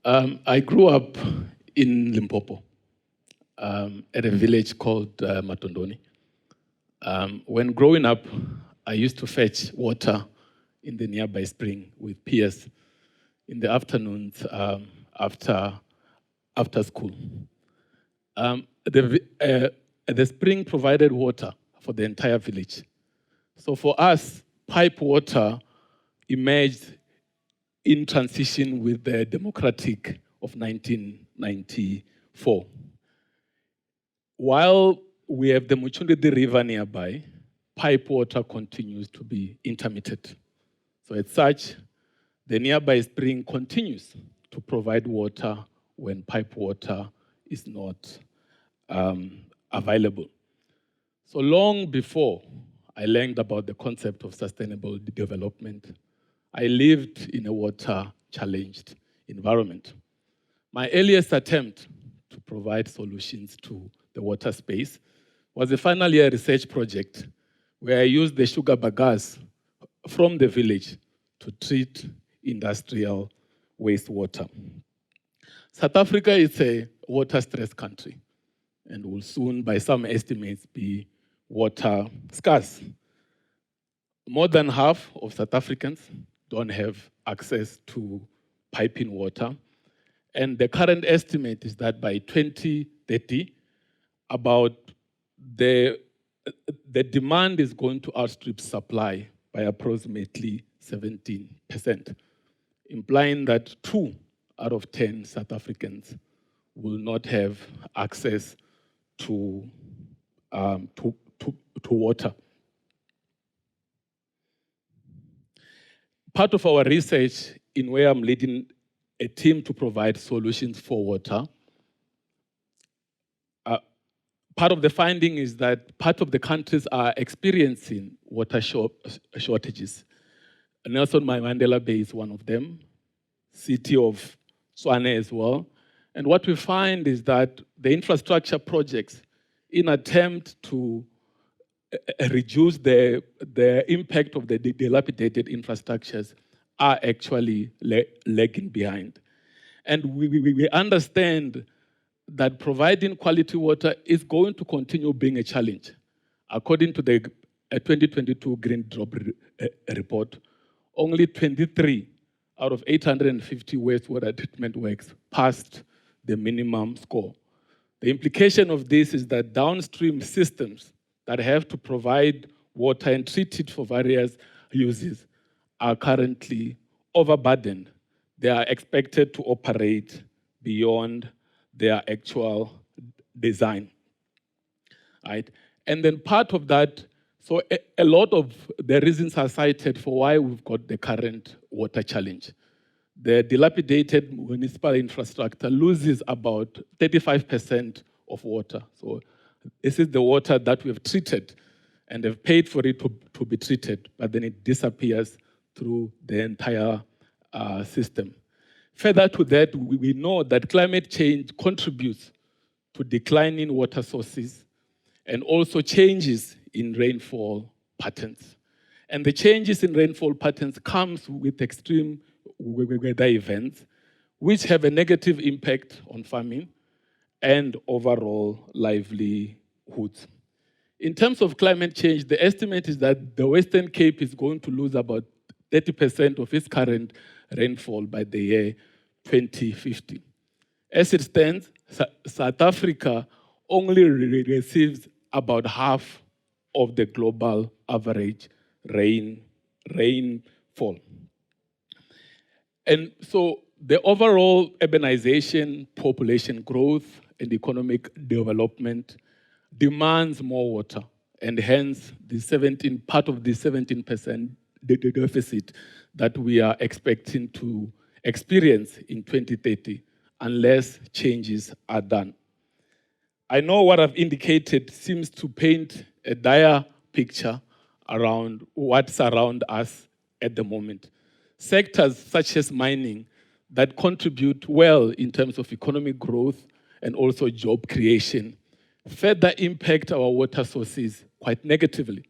I grew up in Limpopo at a village called Matondoni. When growing up, I used to fetch water in the nearby spring with peers in the afternoons after school. The spring provided water for the entire village. So for us, pipe water emerged in transition with the democratic of 1994. While we have the Muchundidi River nearby, pipe water continues to be intermittent. So as such, the nearby spring continues to provide water when pipe water is not available. So long before I learned about the concept of sustainable development, I lived in a water-challenged environment. My earliest attempt to provide solutions to the water space was a final year research project where I used the sugar bagasse from the village to treat industrial wastewater. South Africa is a water-stressed country and will soon, by some estimates, be water scarce. More than half of South Africans don't have access to piping water. And the current estimate is that by 2030, about the demand is going to outstrip supply by approximately 17%, implying that 2 out of 10 South Africans will not have access to water. Part of our research in where I'm leading a team to provide solutions for water, part of the finding is that part of the countries are experiencing water shortages. Nelson Mandela Bay is one of them, city of Tshwane as well. And what we find is that the infrastructure projects, in attempt to reduce the impact of the dilapidated infrastructures, are actually lagging behind. And we understand that providing quality water is going to continue being a challenge. According to the 2022 Green Drop report, only 23 out of 850 wastewater treatment works passed the minimum score. The implication of this is that downstream systems that have to provide water and treat it for various uses are currently overburdened. They are expected to operate beyond their actual design, right? And then part of that, so a lot of the reasons are cited for why we've got the current water challenge. The dilapidated municipal infrastructure loses about 35% of water. So this is the water that we've treated and have paid for it to be treated, but then it disappears through the entire system. Further to that, we know that climate change contributes to declining water sources and also changes in rainfall patterns. And the changes in rainfall patterns comes with extreme weather events, which have a negative impact on farming and overall livelihoods. In terms of climate change, the estimate is that the Western Cape is going to lose about 30% of its current rainfall by the year 2050. As it stands, South Africa only receives about half of the global average rainfall. And so the overall urbanization, population growth, and economic development demands more water, and hence part of the 17% deficit that we are expecting to experience in 2030 unless changes are done. I know what I've indicated seems to paint a dire picture around what's around us at the moment. Sectors such as mining that contribute well in terms of economic growth and also job creation further impact our water sources quite negatively.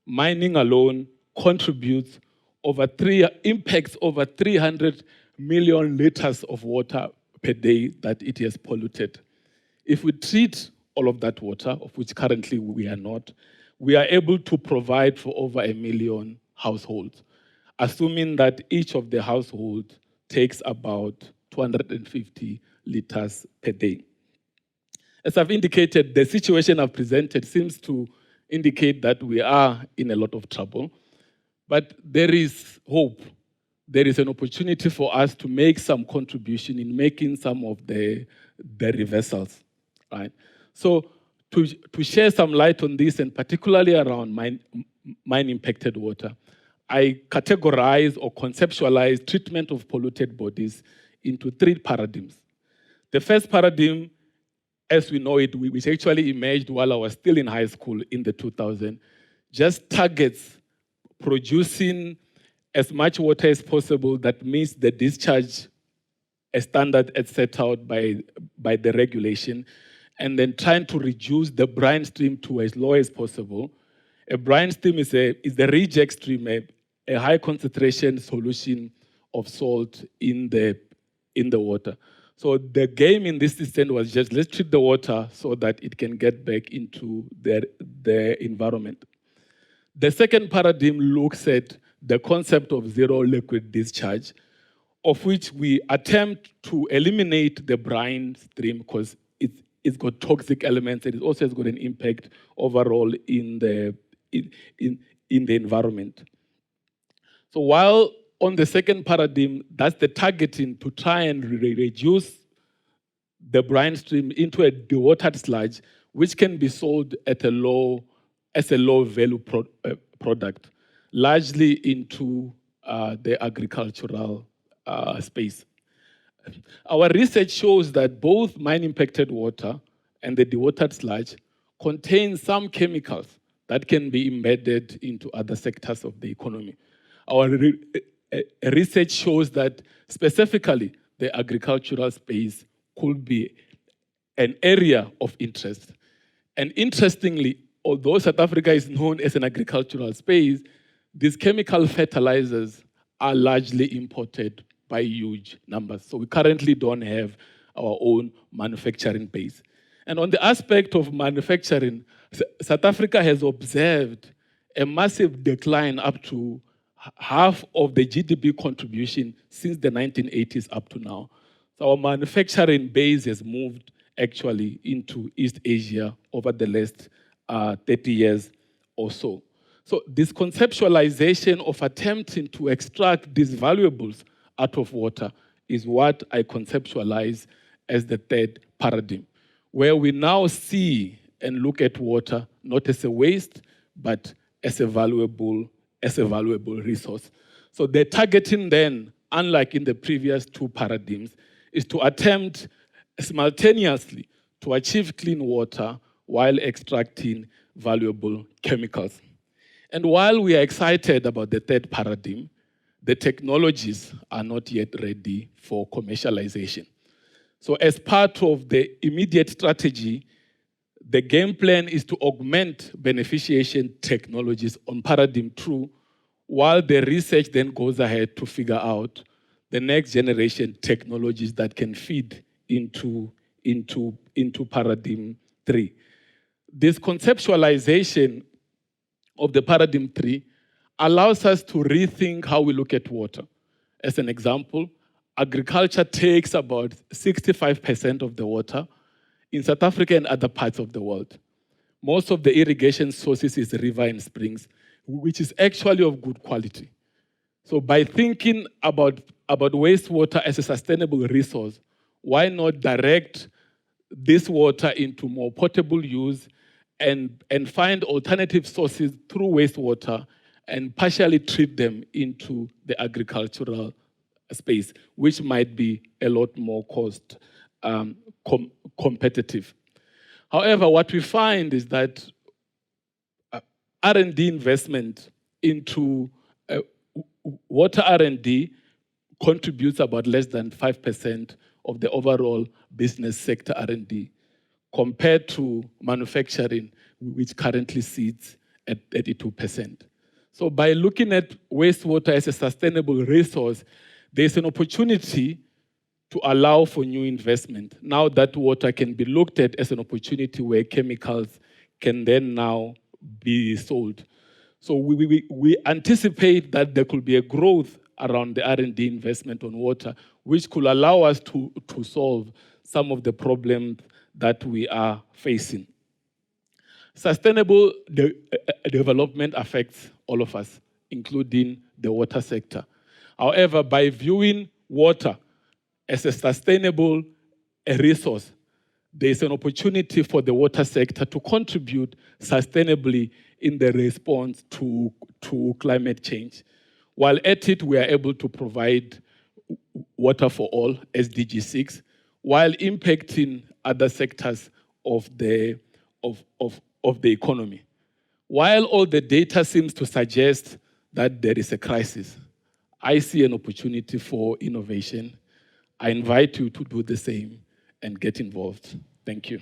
Mining alone impacts over 300 million liters of water per day that it has polluted. If we treat all of that water, of which currently we are not, we are able to provide for over 1 million households, assuming that each of the households takes about 250 liters per day. As I've indicated, the situation I've presented seems to indicate that we are in a lot of trouble, but there is hope. There is an opportunity for us to make some contribution in making some of the reversals, right? So to share some light on this, and particularly around mine-impacted water, I categorize or conceptualize treatment of polluted bodies into 3 paradigms. The first paradigm, as we know it, which actually emerged while I was still in high school in the 2000s, just targets producing as much water as possible that meets the discharge standard as set out by the regulation, and then trying to reduce the brine stream to as low as possible. A brine stream is the reject stream, a high concentration solution of salt in the water. So the game in this instance was just let's treat the water so that it can get back into the environment. The second paradigm looks at the concept of zero liquid discharge, of which we attempt to eliminate the brine stream because it's got toxic elements, and it also has got an impact overall in the environment. So while on the second paradigm, that's the targeting to try and reduce the brine stream into a dewatered sludge, which can be sold at a low value product, largely into the agricultural space. Our research shows that both mine-impacted water and the dewatered sludge contain some chemicals that can be embedded into other sectors of the economy. Our research shows that specifically the agricultural space could be an area of interest. And interestingly, although South Africa is known as an agricultural space, these chemical fertilizers are largely imported by huge numbers. So we currently don't have our own manufacturing base. And on the aspect of manufacturing, South Africa has observed a massive decline up to half of the GDP contribution since the 1980s up to now. So our manufacturing base has moved actually into East Asia over the last 30 years or so. So this conceptualization of attempting to extract these valuables out of water is what I conceptualize as the third paradigm, where we now see and look at water not as a waste, but as a valuable resource. So the targeting then, unlike in the previous 2 paradigms, is to attempt simultaneously to achieve clean water while extracting valuable chemicals. And while we are excited about the third paradigm, the technologies are not yet ready for commercialization. So as part of the immediate strategy, the game plan is to augment beneficiation technologies on paradigm 2, while the research then goes ahead to figure out the next generation technologies that can feed into paradigm 3. This conceptualization of the paradigm 3 allows us to rethink how we look at water. As an example, agriculture takes about 65% of the water in South Africa and other parts of the world. Most of the irrigation sources is river and springs, which is actually of good quality. So by thinking about wastewater as a sustainable resource, why not direct this water into more potable use and find alternative sources through wastewater and partially treat them into the agricultural space, which might be a lot more cost competitive. However, what we find is that R&D investment into water R&D contributes about less than 5% of the overall business sector R&D, compared to manufacturing, which currently sits at 32%. So by looking at wastewater as a sustainable resource, there's an opportunity to allow for new investment. Now that water can be looked at as an opportunity where chemicals can then now be sold. So we anticipate that there could be a growth around the R&D investment on water, which could allow us to solve some of the problems that we are facing. Sustainable development affects all of us, including the water sector. However, by viewing water as a sustainable resource, there is an opportunity for the water sector to contribute sustainably in the response to climate change. While at it, we are able to provide water for all, SDG 6, while impacting other sectors of the economy. While all the data seems to suggest that there is a crisis, I see an opportunity for innovation. I invite you to do the same and get involved. Thank you.